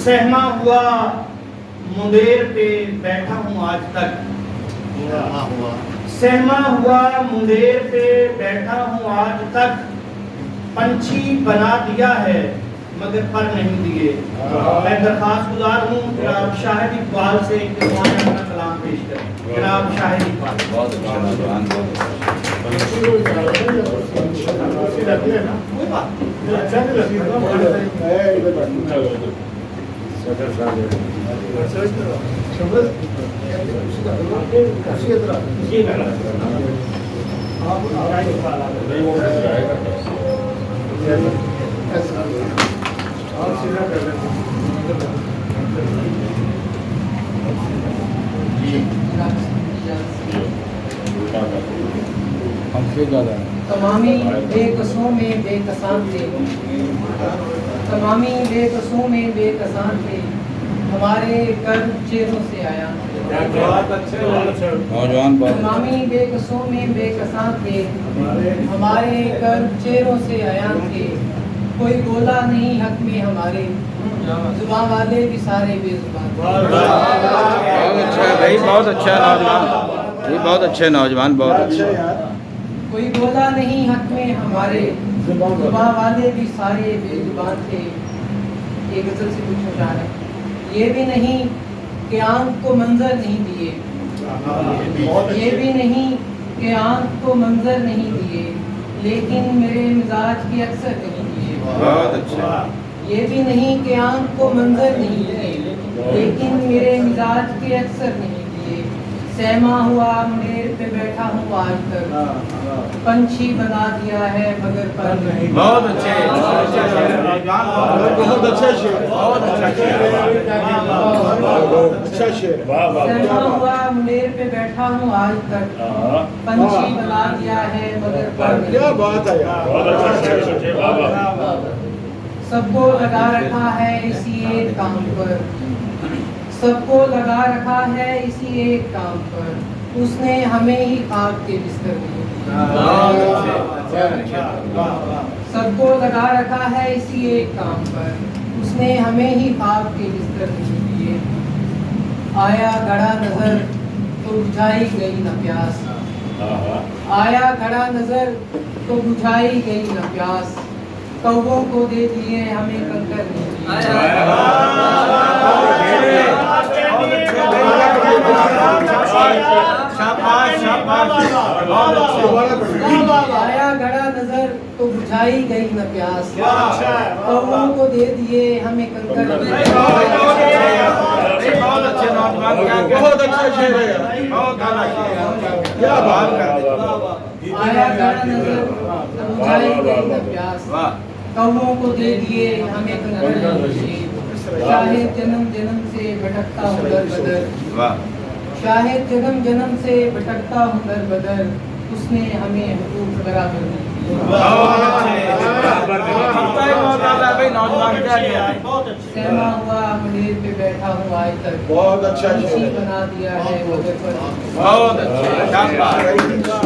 سہما ہوا مندیر پہ بیٹھا ہوں آج تک، سہما ہوا مندیر پہ بیٹھا ہوں آج تک، پنچھی بنا دیا ہے مگر پر نہیں دیے۔ میں درخواست گزار ہوں جناب شاہد اقبال سے کہ وہ اپنا کلام پیش کریں۔ جناب شاہد اقبال۔ بہت اچھا نوجوان، تمامی بے کسوں میں بے کسان تھے، تمامی بے کسوں میں بے کسان تھے، ہمارے کرب چہروں سے آیا۔ تمامی بے کسوں میں بے کسان تھے، ہمارے کرب چہروں سے آیا تھے، کوئی بولا نہیں حق میں ہمارے، زباں والے بھی سارے بے زبان تھے۔ بہت اچھا بھائی، بہت اچھا نوجوان، یہ بہت اچھے نوجوان، بہت اچھے۔ کوئی بولا نہیں حق میں ہمارے، زباں والے بھی سارے بے زبان تھے۔ یہ غزل سے کچھ اشعار ہے۔ یہ بھی نہیں کہ آنکھ کو منظر نہیں دیے، یہ بھی نہیں کہ آنکھ کو منظر نہیں دیے، لیکن میرے مزاج کی اکثر نہیں دیے۔ بہت اچھا۔ یہ بھی نہیں کہ آنکھ کو منظر نہیں دیے، لیکن میرے مزاج کے اکثر نہیں دیے۔ سہما ہوا منیر پہ بیٹھا ہوں آج تک، پنچھی بنا دیا ہے مگر پر نہیں۔ بہت اچھے، بہت اچھا شعر، بہت اچھا شعر، بہت اچھا شعر۔ سہما ہوا منیر پہ بیٹھا ہوں آج تک، پنچھی بنا دیا ہے مگر پر نہیں۔ کیا بات ہے یار، سب کو لگا رکھا ہے اسی ایک کام پر، سب کو لگا رکھا ہے اسی ایک کام پر، اس نے ہمیں ہی خواب کے بستر میں سب کو لگا رکھا ہے اسی ایک کام پر، اس نے ہمیں ہی خواب کے بستر میں دیے۔ آیا گھڑا نظر تو بجھائی گئی نہ پیاس، آیا گھڑا نظر تو بجھائی گئی نہ پیاس، کووں کو دے دیے ہمیں کنکر نہیں دیے۔ آیا گھڑا نظر تو بجھائی گئی نہ پیاس، کووں کو دے دیے ہمیں کنکر نہیں دیے۔ بہت اچھے نوجوان، بہت اچھا شعر ہے یار، کیا بات ہے۔ آیا گھڑا نظر تو بجھائی گئی نہ پیاس، کووں کو دے دیے ہمیں کنکر نہیں دیے۔ شاہد جنم جنم سے بھٹکتا ہوں در بدر، شاہد جنم جنم سے بھٹکتا ہوں در بدر، اس نے ہمیں حقوق برابر دی۔ سہما ہوا منیر پہ بیٹھا ہوں آج تک، بہت اچھا پنچھی بنا دیا ہے مگر پر نہیں۔ بہت اچھا۔